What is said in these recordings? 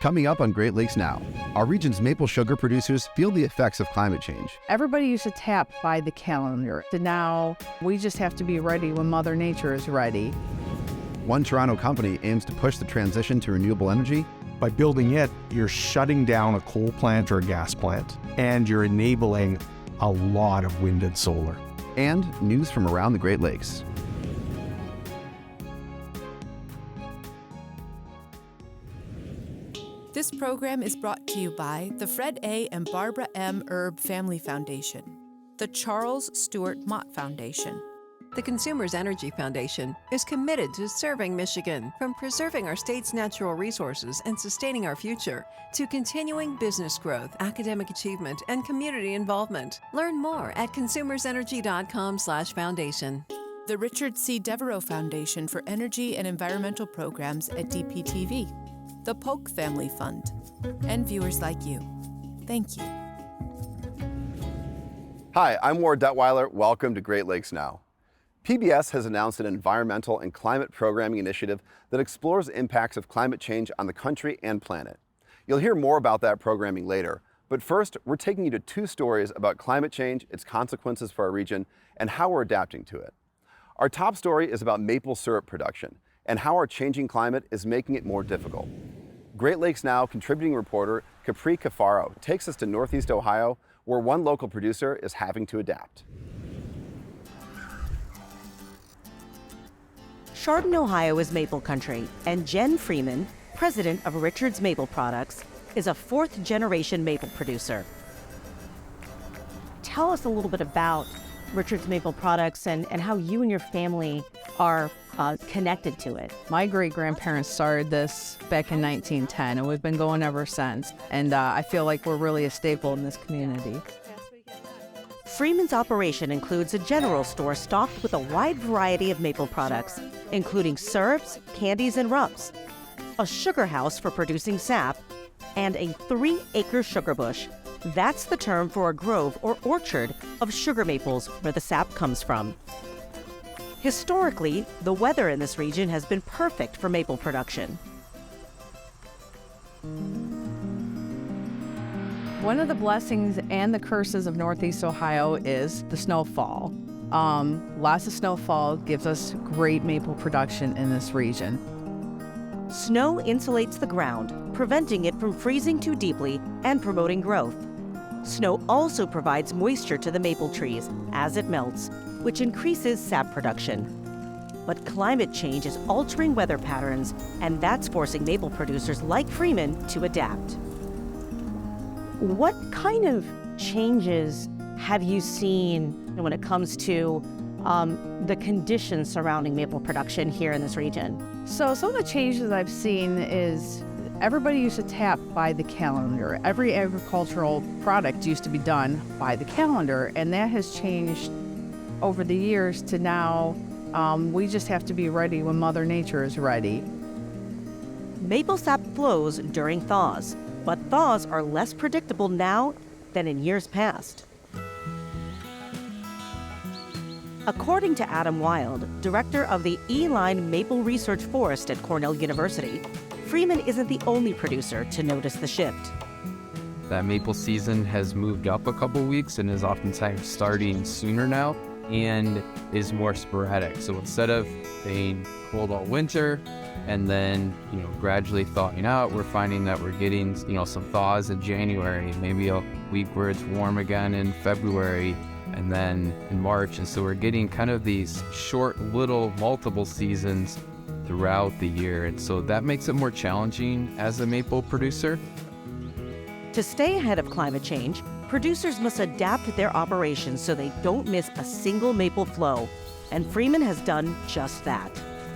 Coming up on Great Lakes Now, our region's maple sugar producers feel the effects of climate change. Everybody used to tap by the calendar. So now we just have to be ready when Mother Nature is ready. One Toronto company aims to push the transition to renewable energy. By building it, you're shutting down a coal plant or a gas plant, and you're enabling a lot of wind and solar. And news from around the Great Lakes. This program is brought to you by the Fred A. and Barbara M. Erb Family Foundation, the Charles Stewart Mott Foundation. The Consumers Energy Foundation is committed to serving Michigan, from preserving our state's natural resources and sustaining our future, to continuing business growth, academic achievement, and community involvement. Learn more at consumersenergy.com/foundation. The Richard C. Devereaux Foundation for Energy and Environmental Programs at DPTV. The Polk Family Fund, and viewers like you. Thank you. Hi, I'm Ward Detweiler. Welcome to Great Lakes Now. PBS has announced an environmental and climate programming initiative that explores the impacts of climate change on the country and planet. You'll hear more about that programming later, but first, we're taking you to two stories about climate change, its consequences for our region, and how we're adapting to it. Our top story is about maple syrup production and how our changing climate is making it more difficult. Great Lakes Now contributing reporter Capri Cafaro takes us to Northeast Ohio, where one local producer is having to adapt. Chardon, Ohio is maple country, and Jen Freeman, president of Richard's Maple Products, is a fourth-generation maple producer. Tell us a little bit about Richard's Maple Products and how you and your family are connected to it. My great-grandparents started this back in 1910, and we've been going ever since. And I feel like we're really a staple in this community. Freeman's operation includes a general store stocked with a wide variety of maple products, including syrups, candies, and rubs, a sugar house for producing sap, and a 3-acre sugar bush. That's the term for a grove or orchard of sugar maples where the sap comes from. Historically, the weather in this region has been perfect for maple production. One of the blessings and the curses of Northeast Ohio is the snowfall. Lots of snowfall gives us great maple production in this region. Snow insulates the ground, preventing it from freezing too deeply and promoting growth. Snow also provides moisture to the maple trees as it melts, which increases sap production. But climate change is altering weather patterns, and that's forcing maple producers like Freeman to adapt. What kind of changes have you seen when it comes to the conditions surrounding maple production here in this region? So some of the changes I've seen is everybody used to tap by the calendar. Every agricultural product used to be done by the calendar, and that has changed over the years to now we just have to be ready when Mother Nature is ready. Maple sap flows during thaws, but thaws are less predictable now than in years past. According to Adam Wild, director of the E-Line Maple Research Forest at Cornell University, Freeman isn't the only producer to notice the shift. That maple season has moved up a couple weeks and is oftentimes starting sooner now and is more sporadic. So instead of being cold all winter and then, gradually thawing out, we're finding that we're getting, some thaws in January, maybe a week where it's warm again in February, and then in March. And so we're getting kind of these short, little, multiple seasons throughout the year. And so that makes it more challenging as a maple producer. To stay ahead of climate change, producers must adapt their operations so they don't miss a single maple flow. And Freeman has done just that.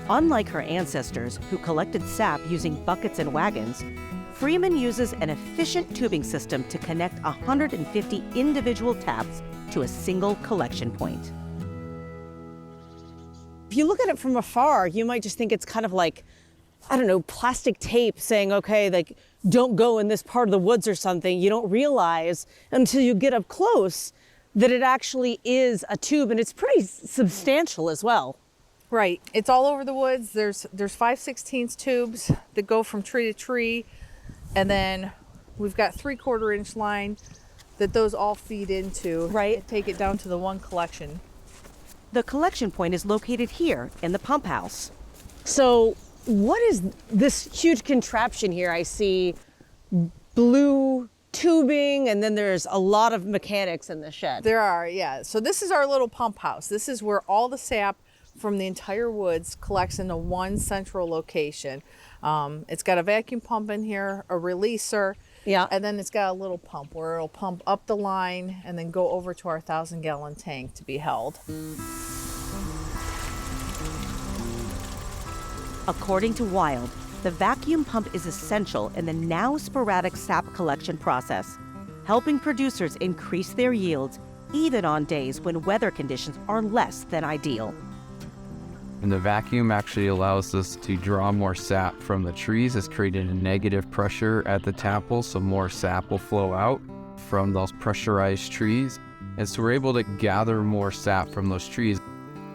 Unlike her ancestors, who collected sap using buckets and wagons, Freeman uses an efficient tubing system to connect 150 individual taps to a single collection point. If you look at it from afar, you might just think it's kind of like, plastic tape saying, okay, don't go in this part of the woods or something. You don't realize until you get up close that it actually is a tube, and it's pretty substantial as well. Right. It's all over the woods. There's 5/16 tubes that go from tree to tree. And then we've got 3/4 inch line that those all feed into. Right. Take it down to the one collection. The collection point is located here in the pump house. So what is this huge contraption here? I see blue tubing, and then there's a lot of mechanics in the shed. There are, yeah. So this is our little pump house. This is where all the sap from the entire woods collects into one central location. It's got a vacuum pump in here, a releaser, Yeah. and then it's got a little pump where it'll pump up the line and then go over to our 1,000-gallon tank to be held. According to Wild, the vacuum pump is essential in the now sporadic sap collection process, helping producers increase their yields even on days when weather conditions are less than ideal. And the vacuum actually allows us to draw more sap from the trees. It's creating a negative pressure at the tapple, so more sap will flow out from those pressurized trees. And so we're able to gather more sap from those trees.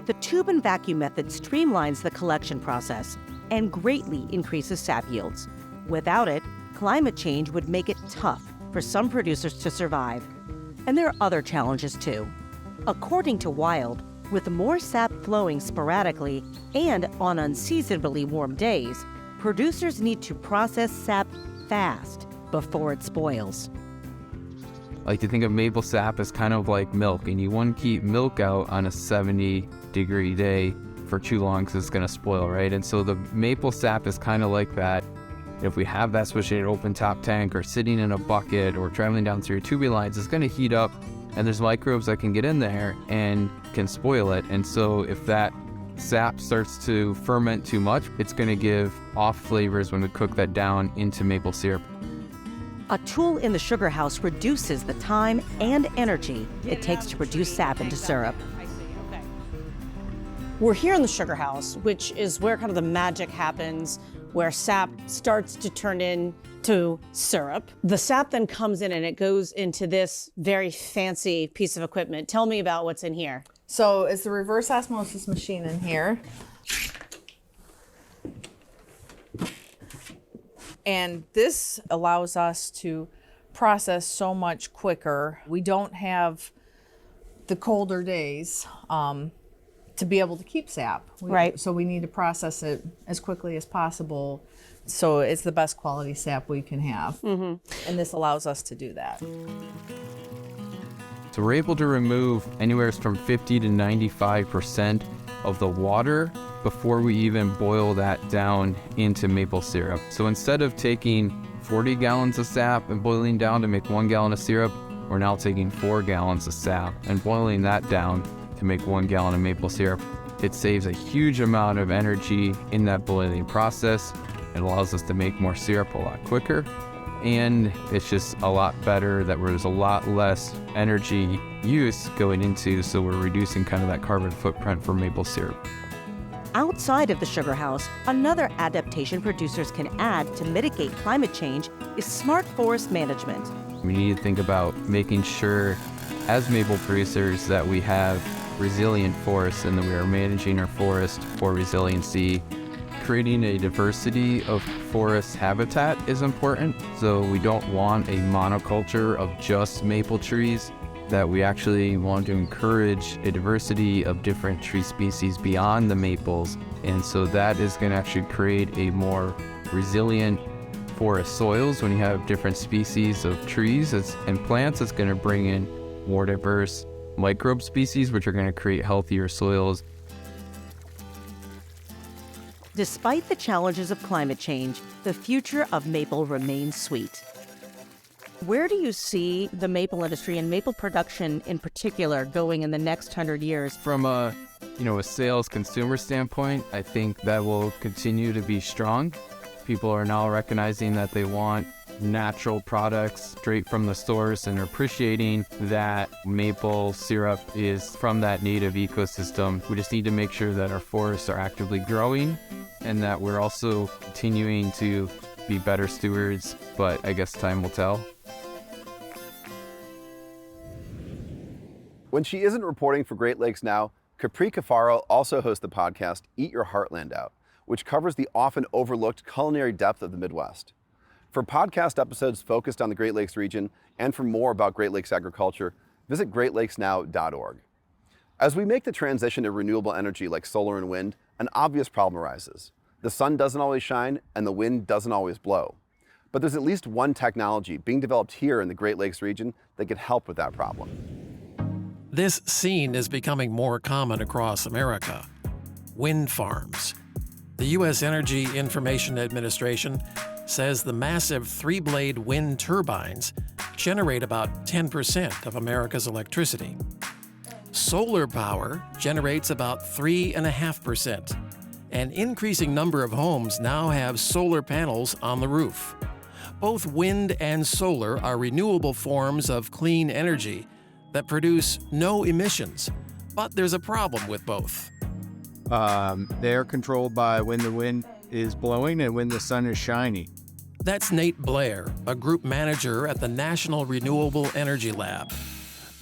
The tube and vacuum method streamlines the collection process and greatly increases sap yields. Without it, climate change would make it tough for some producers to survive. And there are other challenges too. According to Wild, with more sap flowing sporadically and on unseasonably warm days, producers need to process sap fast before it spoils. I like to think of maple sap as kind of like milk, and you wouldn't keep milk out on a 70-degree day for too long because it's going to spoil, right? And so the maple sap is kind of like that. If we have that, especially in an open top tank or sitting in a bucket or traveling down through your tubing lines, it's going to heat up, and there's microbes that can get in there and can spoil it. And so if that sap starts to ferment too much, it's going to give off flavors when we cook that down into maple syrup. A tool in the sugar house reduces the time and energy it takes to produce sap into syrup. We're here in the sugar house, which is where kind of the magic happens, where sap starts to turn into syrup. The sap then comes in and it goes into this very fancy piece of equipment. Tell me about what's in here. So it's the reverse osmosis machine in here. And this allows us to process so much quicker. We don't have the colder days to be able to keep sap. Right. So we need to process it as quickly as possible. So it's the best quality sap we can have. And this allows us to do that. So we're able to remove anywhere from 50 to 95% of the water before we even boil that down into maple syrup. So instead of taking 40 gallons of sap and boiling down to make 1 gallon of syrup, we're now taking 4 gallons of sap and boiling that down to make 1 gallon of maple syrup. It saves a huge amount of energy in that boiling process. It allows us to make more syrup a lot quicker. And it's just a lot better that there's a lot less energy use going into, so we're reducing kind of that carbon footprint for maple syrup. Outside of the sugar house, another adaptation producers can add to mitigate climate change is smart forest management. We need to think about making sure as maple producers that we have resilient forests and that we are managing our forest for resiliency. Creating a diversity of forest habitat is important. So we don't want a monoculture of just maple trees, that we actually want to encourage a diversity of different tree species beyond the maples. And so that is going to actually create a more resilient forest soils. When you have different species of trees and plants, it's going to bring in more diverse microbe species, which are going to create healthier soils. Despite the challenges of climate change, the future of maple remains sweet. Where do you see the maple industry and maple production in particular going in the next 100 years? From a sales consumer standpoint, I think that will continue to be strong. People are now recognizing that they want natural products straight from the source and appreciating that maple syrup is from that native ecosystem. We just need to make sure that our forests are actively growing and that we're also continuing to be better stewards, but I guess time will tell. When she isn't reporting for Great Lakes Now, Capri Cafaro also hosts the podcast Eat Your Heartland Out, which covers the often overlooked culinary depth of the Midwest. For podcast episodes focused on the Great Lakes region and for more about Great Lakes agriculture, visit greatlakesnow.org. As we make the transition to renewable energy like solar and wind, an obvious problem arises. The sun doesn't always shine and the wind doesn't always blow. But there's at least one technology being developed here in the Great Lakes region that could help with that problem. This scene is becoming more common across America. Wind farms. The U.S. Energy Information Administration says the massive three-blade wind turbines generate about 10% of America's electricity. Solar power generates about 3.5%. An increasing number of homes now have solar panels on the roof. Both wind and solar are renewable forms of clean energy that produce no emissions, but there's a problem with both. They're controlled by when the wind is blowing and when the sun is shining. That's Nate Blair, a group manager at the National Renewable Energy Lab.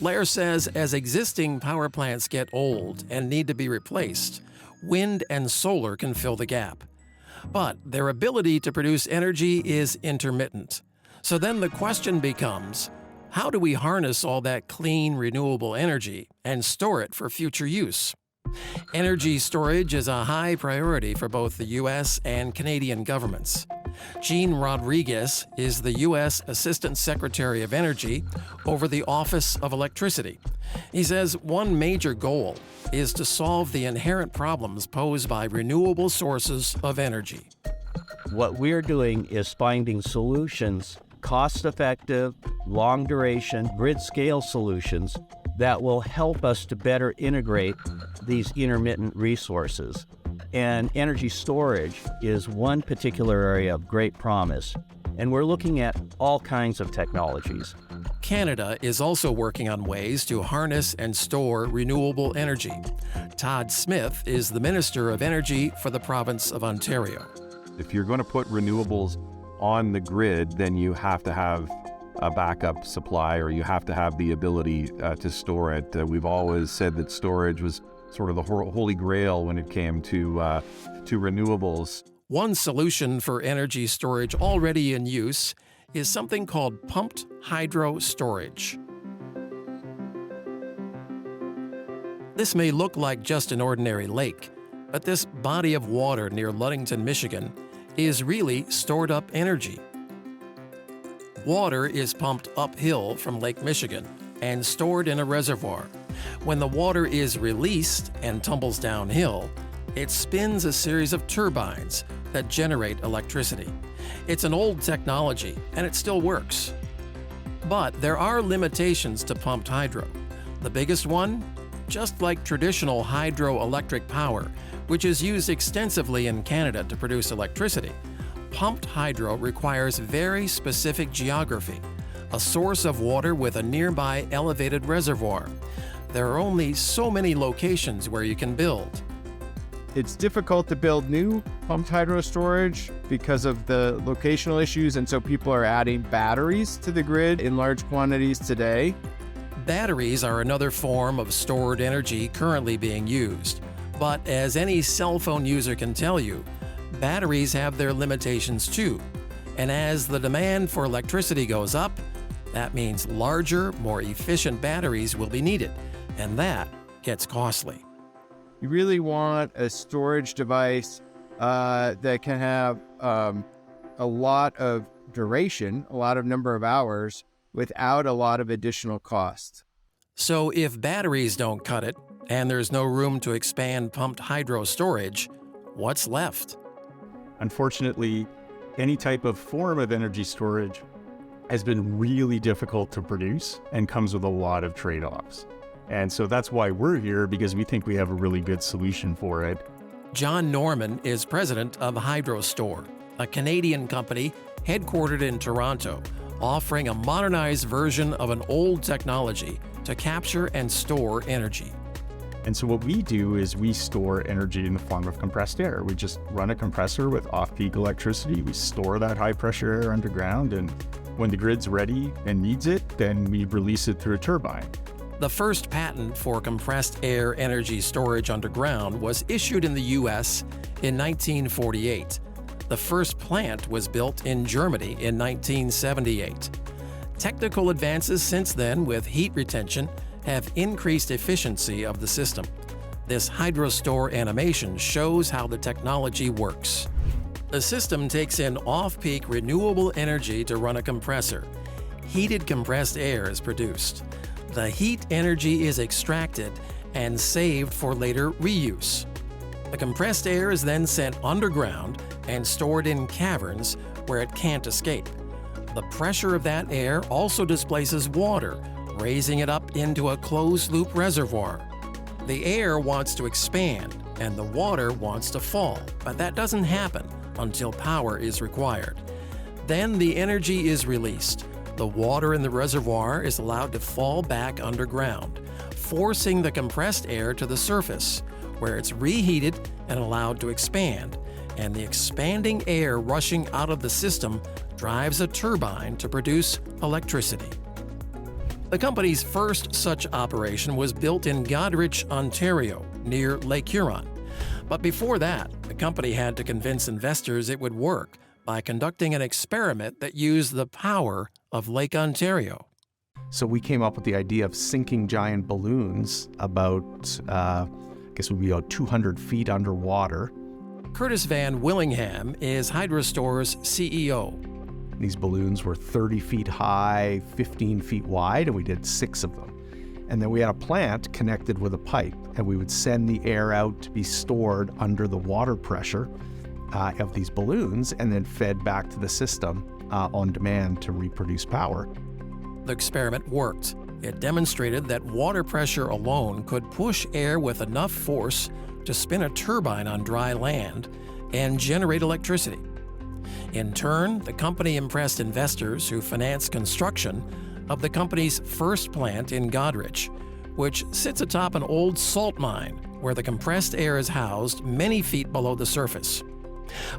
Blair says as existing power plants get old and need to be replaced, wind and solar can fill the gap. But their ability to produce energy is intermittent. So then the question becomes, how do we harness all that clean, renewable energy and store it for future use? Energy storage is a high priority for both the U.S. and Canadian governments. Gene Rodriguez is the U.S. Assistant Secretary of Energy over the Office of Electricity. He says one major goal is to solve the inherent problems posed by renewable sources of energy. What we're doing is finding solutions, cost-effective, long-duration, grid-scale solutions that will help us to better integrate these intermittent resources. And energy storage is one particular area of great promise, and we're looking at all kinds of technologies. Canada is also working on ways to harness and store renewable energy. Todd Smith is the Minister of Energy for the province of Ontario. If you're going to put renewables on the grid, then you have to have a backup supply, or you have to have the ability to store it. We've always said that storage was sort of the holy grail when it came to renewables. One solution for energy storage already in use is something called pumped hydro storage. This may look like just an ordinary lake, but this body of water near Ludington, Michigan, is really stored up energy. Water is pumped uphill from Lake Michigan and stored in a reservoir. When the water is released and tumbles downhill, it spins a series of turbines that generate electricity. It's an old technology, and it still works. But there are limitations to pumped hydro. The biggest one? Just like traditional hydroelectric power, which is used extensively in Canada to produce electricity, pumped hydro requires very specific geography, a source of water with a nearby elevated reservoir. There are only so many locations where you can build. It's difficult to build new pumped hydro storage because of the locational issues, and so people are adding batteries to the grid in large quantities today. Batteries are another form of stored energy currently being used. But as any cell phone user can tell you, batteries have their limitations too. And as the demand for electricity goes up, that means larger, more efficient batteries will be needed, and that gets costly. You really want a storage device that can have a lot of duration, a lot of number of hours, without a lot of additional cost. So if batteries don't cut it, and there's no room to expand pumped hydro storage, what's left? Unfortunately, any type of form of energy storage has been really difficult to produce and comes with a lot of trade-offs. And so that's why we're here, because we think we have a really good solution for it. John Norman is president of HydroStore, a Canadian company headquartered in Toronto, offering a modernized version of an old technology to capture and store energy. And so what we do is we store energy in the form of compressed air. We just run a compressor with off-peak electricity. We store that high-pressure air underground, and when the grid's ready and needs it, then we release it through a turbine. The first patent for compressed air energy storage underground was issued in the U.S. in 1948. The first plant was built in Germany in 1978. Technical advances since then with heat retention have increased efficiency of the system. This HydroStore animation shows how the technology works. The system takes in off-peak renewable energy to run a compressor. Heated compressed air is produced. The heat energy is extracted and saved for later reuse. The compressed air is then sent underground and stored in caverns where it can't escape. The pressure of that air also displaces water, raising it up into a closed-loop reservoir. The air wants to expand and the water wants to fall, but that doesn't happen until power is required. Then the energy is released. The water in the reservoir is allowed to fall back underground, forcing the compressed air to the surface, where it's reheated and allowed to expand, and the expanding air rushing out of the system drives a turbine to produce electricity. The company's first such operation was built in Goderich, Ontario, near Lake Huron. But before that, the company had to convince investors it would work by conducting an experiment that used the power of Lake Ontario. So we came up with the idea of sinking giant balloons about, I guess it would be about 200 feet underwater. Curtis Van Willingham is HydroStore's CEO. These balloons were 30 feet high, 15 feet wide, and we did 6 of them. And then we had a plant connected with a pipe, and we would send the air out to be stored under the water pressure of these balloons and then fed back to the system on demand to reproduce power. The experiment worked. It demonstrated that water pressure alone could push air with enough force to spin a turbine on dry land and generate electricity. In turn, the company impressed investors who financed construction of the company's first plant in Goderich, which sits atop an old salt mine where the compressed air is housed many feet below the surface.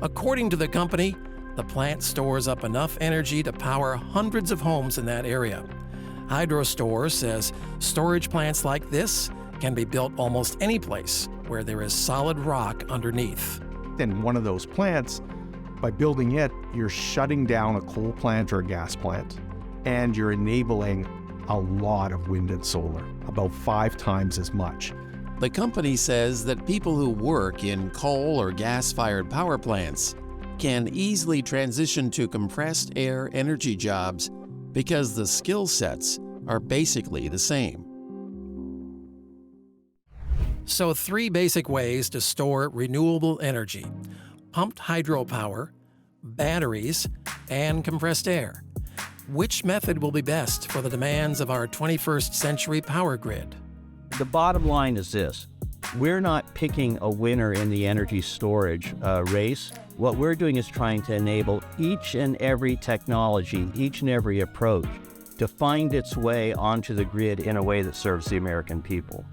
According to the company, the plant stores up enough energy to power hundreds of homes in that area. HydroStore says storage plants like this can be built almost any place where there is solid rock underneath. In one of those plants, by building it, you're shutting down a coal plant or a gas plant, and you're enabling a lot of wind and solar, about 5 times as much. The company says that people who work in coal or gas-fired power plants can easily transition to compressed air energy jobs because the skill sets are basically the same. So 3 basic ways to store renewable energy: pumped hydropower, batteries, and compressed air. Which method will be best for the demands of our 21st century power grid? The bottom line is this. We're not picking a winner in the energy storage race. What we're doing is trying to enable each and every technology, each and every approach to find its way onto the grid in a way that serves the American people.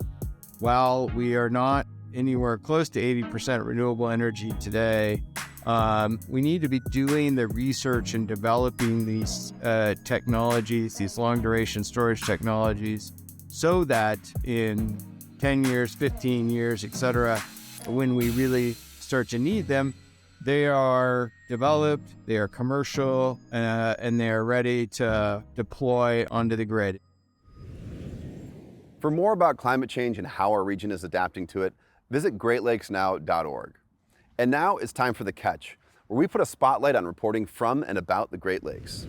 While we are not anywhere close to 80% renewable energy today, we need to be doing the research and developing these technologies, these long-duration storage technologies, so that in 10 years, 15 years, etc., when we really start to need them, they are developed, they are commercial, and they are ready to deploy onto the grid. For more about climate change and how our region is adapting to it, visit greatlakesnow.org. And now it's time for The Catch, where we put a spotlight on reporting from and about the Great Lakes.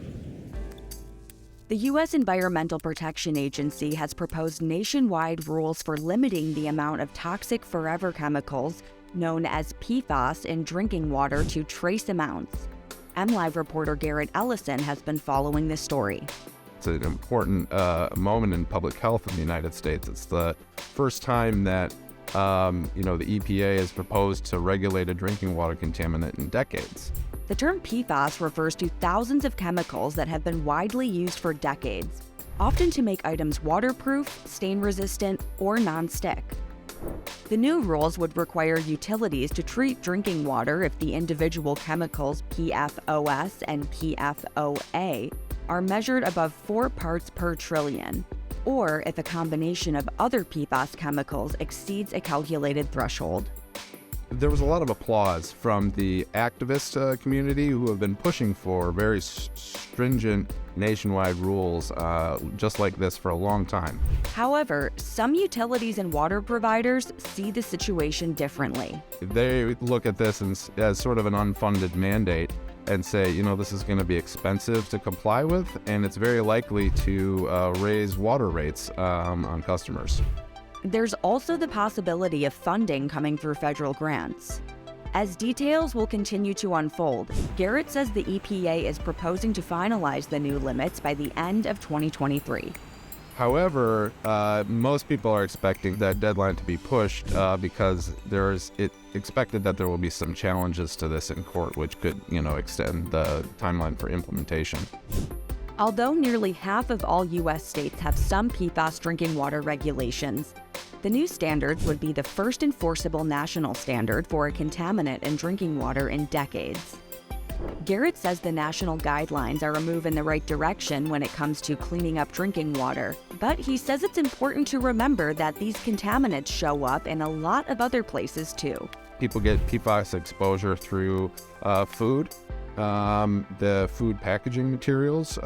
The U.S. Environmental Protection Agency has proposed nationwide rules for limiting the amount of toxic forever chemicals known as PFAS in drinking water to trace amounts. MLive reporter Garrett Ellison has been following this story. It's an important moment in public health in the United States. It's the first time that the EPA has proposed to regulate a drinking water contaminant in decades. The term PFAS refers to thousands of chemicals that have been widely used for decades, often to make items waterproof, stain-resistant, or non-stick. The new rules would require utilities to treat drinking water if the individual chemicals PFOS and PFOA are measured above 4 parts per trillion, or if a combination of other PFAS chemicals exceeds a calculated threshold. there was a lot of applause from the activist community who have been pushing for very stringent nationwide rules just like this for a long time. However, some utilities and water providers see the situation differently. They look at this as sort of an unfunded mandate and say, you know, this is going to be expensive to comply with, and it's very likely to raise water rates on customers. There's also the possibility of funding coming through federal grants. As details will continue to unfold, Garrett says the EPA is proposing to finalize the new limits by the end of 2023. However, most people are expecting that deadline to be pushed because it's expected that there will be some challenges to this in court, which could, extend the timeline for implementation. Although nearly half of all U.S. states have some PFAS drinking water regulations, the new standards would be the first enforceable national standard for a contaminant in drinking water in decades. Garrett says the national guidelines are a move in the right direction when it comes to cleaning up drinking water, but he says it's important to remember that these contaminants show up in a lot of other places too. People get PFAS exposure through food. The food packaging materials,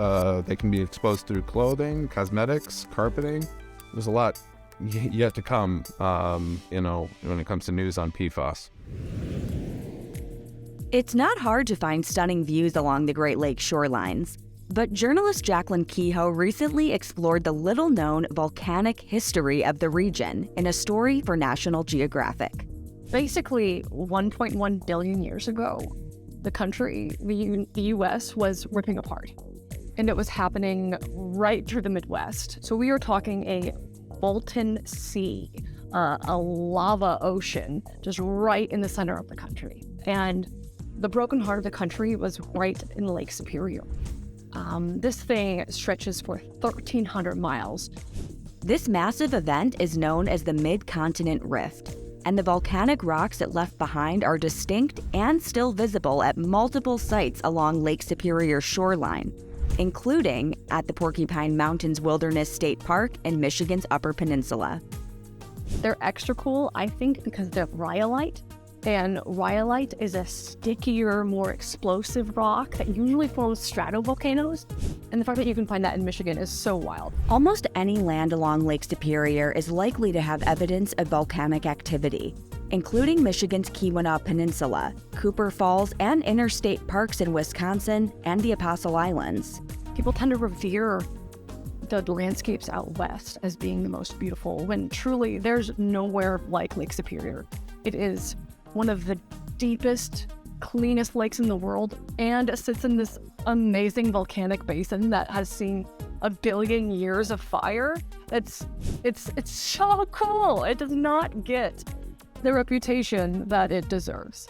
they can be exposed through clothing, cosmetics, carpeting. There's a lot yet to come, when it comes to news on PFAS. It's not hard to find stunning views along the Great Lakes shorelines, but journalist Jacqueline Kehoe recently explored the little-known volcanic history of the region in a story for National Geographic. Basically, 1.1 billion years ago, the country, the U.S., was ripping apart. And it was happening right through the Midwest. So we are talking a molten sea, a lava ocean, just right in the center of the country. And the broken heart of the country was right in Lake Superior. This thing stretches for 1,300 miles. This massive event is known as the Mid-Continent Rift, and the volcanic rocks it left behind are distinct and still visible at multiple sites along Lake Superior's shoreline, including at the Porcupine Mountains Wilderness State Park in Michigan's Upper Peninsula. They're extra cool, I think, because they're rhyolite. And rhyolite is a stickier, more explosive rock that usually forms stratovolcanoes. And the fact that you can find that in Michigan is so wild. Almost any land along Lake Superior is likely to have evidence of volcanic activity, including Michigan's Keweenaw Peninsula, Cooper Falls, and interstate parks in Wisconsin and the Apostle Islands. People tend to revere the landscapes out west as being the most beautiful, when truly there's nowhere like Lake Superior. It is one of the deepest, cleanest lakes in the world, and it sits in this amazing volcanic basin that has seen 1 billion years of fire. It's so cool. It does not get the reputation that it deserves.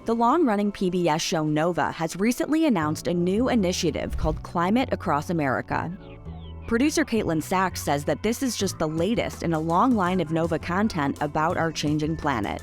The long-running PBS show Nova has recently announced a new initiative called Climate Across America. Producer Caitlin Sachs says that this is just the latest in a long line of Nova content about our changing planet.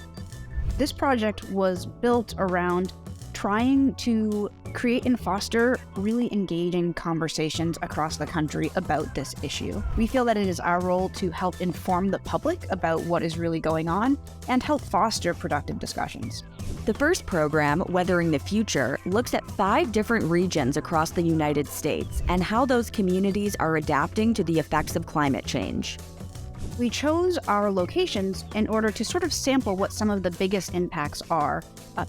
This project was built around trying to create and foster really engaging conversations across the country about this issue. We feel that it is our role to help inform the public about what is really going on and help foster productive discussions. The first program, Weathering the Future, looks at 5 different regions across the United States and how those communities are adapting to the effects of climate change. We chose our locations in order to sort of sample what some of the biggest impacts are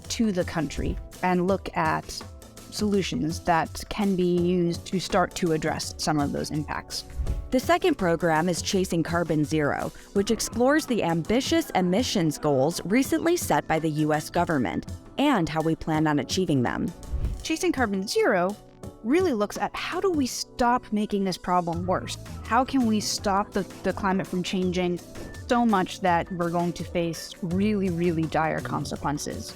to the country and look at solutions that can be used to start to address some of those impacts. The second program is Chasing Carbon Zero, which explores the ambitious emissions goals recently set by the U.S. government and how we plan on achieving them. Chasing Carbon Zero really looks at how do we stop making this problem worse? How can we stop the climate from changing so much that we're going to face really, really dire consequences?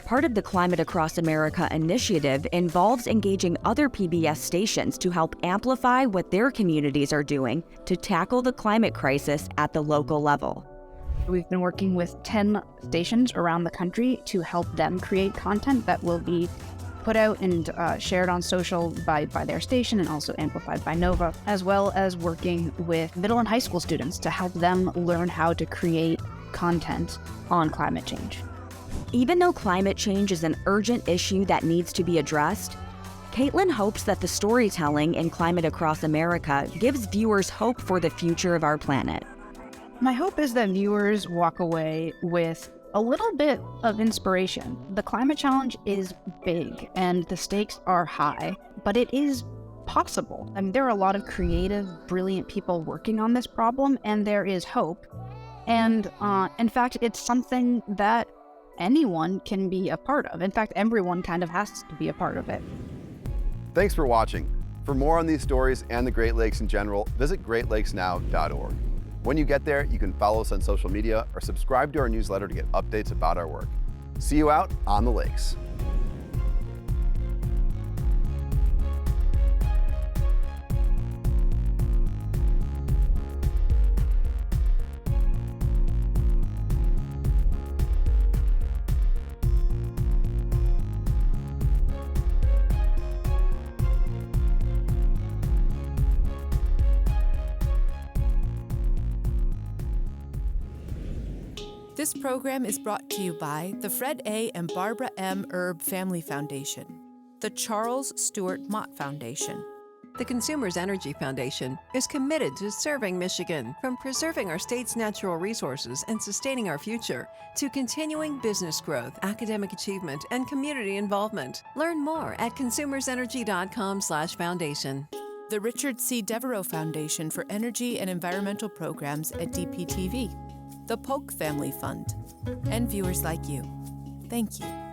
Part of the Climate Across America initiative involves engaging other PBS stations to help amplify what their communities are doing to tackle the climate crisis at the local level. We've been working with 10 stations around the country to help them create content that will be put out and shared on social by their station and also amplified by Nova, as well as working with middle and high school students to help them learn how to create content on climate change. Even though climate change is an urgent issue that needs to be addressed, Caitlin hopes that the storytelling in Climate Across America gives viewers hope for the future of our planet. My hope is that viewers walk away with a little bit of inspiration. The climate challenge is big and the stakes are high, but it is possible. I mean, there are a lot of creative, brilliant people working on this problem, and there is hope. And in fact, it's something that anyone can be a part of. In fact, everyone kind of has to be a part of it. Thanks for watching. For more on these stories and the Great Lakes in general, visit greatlakesnow.org. When you get there, you can follow us on social media or subscribe to our newsletter to get updates about our work. See you out on the lakes. This program is brought to you by the Fred A. and Barbara M. Erb Family Foundation, the Charles Stewart Mott Foundation. The Consumers Energy Foundation is committed to serving Michigan, from preserving our state's natural resources and sustaining our future to continuing business growth, academic achievement, and community involvement. Learn more at consumersenergy.com/foundation. The Richard C. Devereaux Foundation for Energy and Environmental Programs at DPTV, the Polk Family Fund, and viewers like you. Thank you.